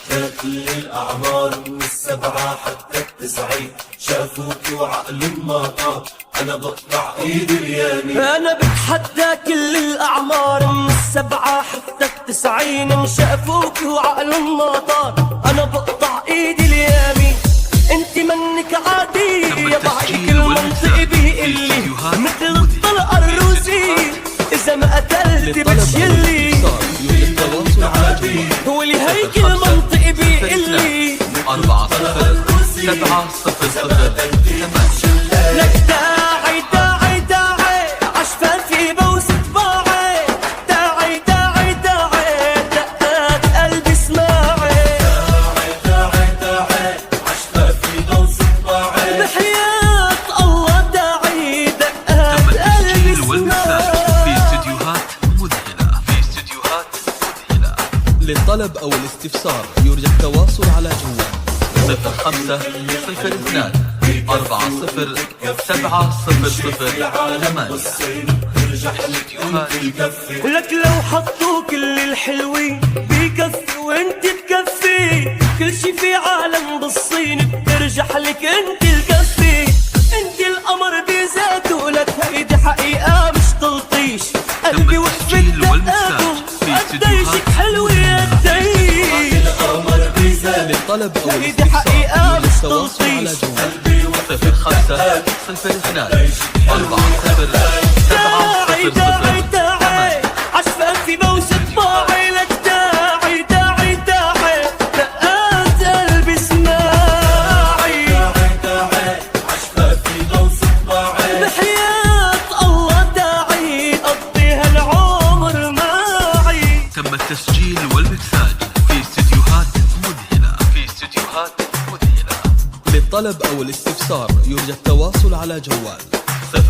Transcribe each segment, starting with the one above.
حتى كل الأعمار من السبعة حتى التسعين شافوك وعقل ما طار، أنا بقطع إيدي اليمين. أنا بتحدى كل الأعمار من السبعة حتى التسعين شافوك وعقل ما طار، أنا بقطع إيدي اليمين. انت منك عادية ضحك المنطق بيقلي مثل الطلقة الروسي، إذا ما قتلت بتشيلي ولي هيك المنطق بيقلي 4-0-7-0-0 لك داعي داعي داعي عشفافي بوسط باعي، داعي داعي داعي دقات قلبي اسماعي، داعي داعي عشفافي بوسط باعي، بحياة الله داعي دقات قلبي اسماعي. للطلب أو الاستفسار يرجى التواصل على جوال 05-02-4-0-0-8. لك لو حطوا كل الحلوين بكفي وانت تكفي، كل شي في عالم بالصين بترجح لك انت الكفي، انت القمر بذاته، لك هيدي حقيقة مش تلطيش، قلبي وقفت دقاته قديشك حلوة قديش. القمر بذاته للطلب أو هيدي حقيقة مش التواصل على تلطيش. جوال 05-02-4-0-7-0-0 عشفافي بوسط باعي، لك داعي داعي داعي دقات قلبي اسماعي، داعي عشفافي بوسط باعي، بحياة الله داعي قضي هالعمر معي. تم التسجيل والمكساج في استديوهات مذهلة. للطلب أو الاستفسار يرجى التواصل على جوال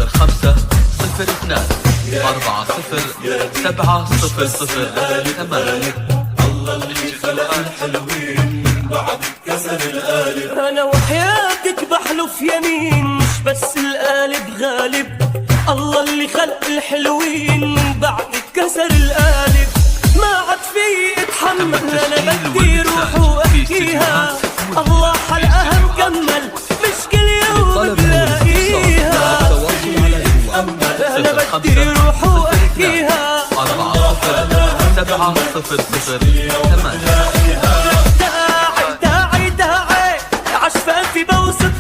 05-02-4-0-7-0-0-8. الله اللي خلق الحلوين من بعد كسر القالب. أنا وحياتك بحلف يمين مش بس القالب غالب، الله اللي خلق الحلوين من بعد كسر القالب، ما عاد في اتحمل أنا بدي روح وأحكيها، الله حلقها مكمل مش كل يوم بلاقيها، أنا بدي روح وأحكيها 4-0-7-0-0-8. داعي داعي داعي عشفافي بوسط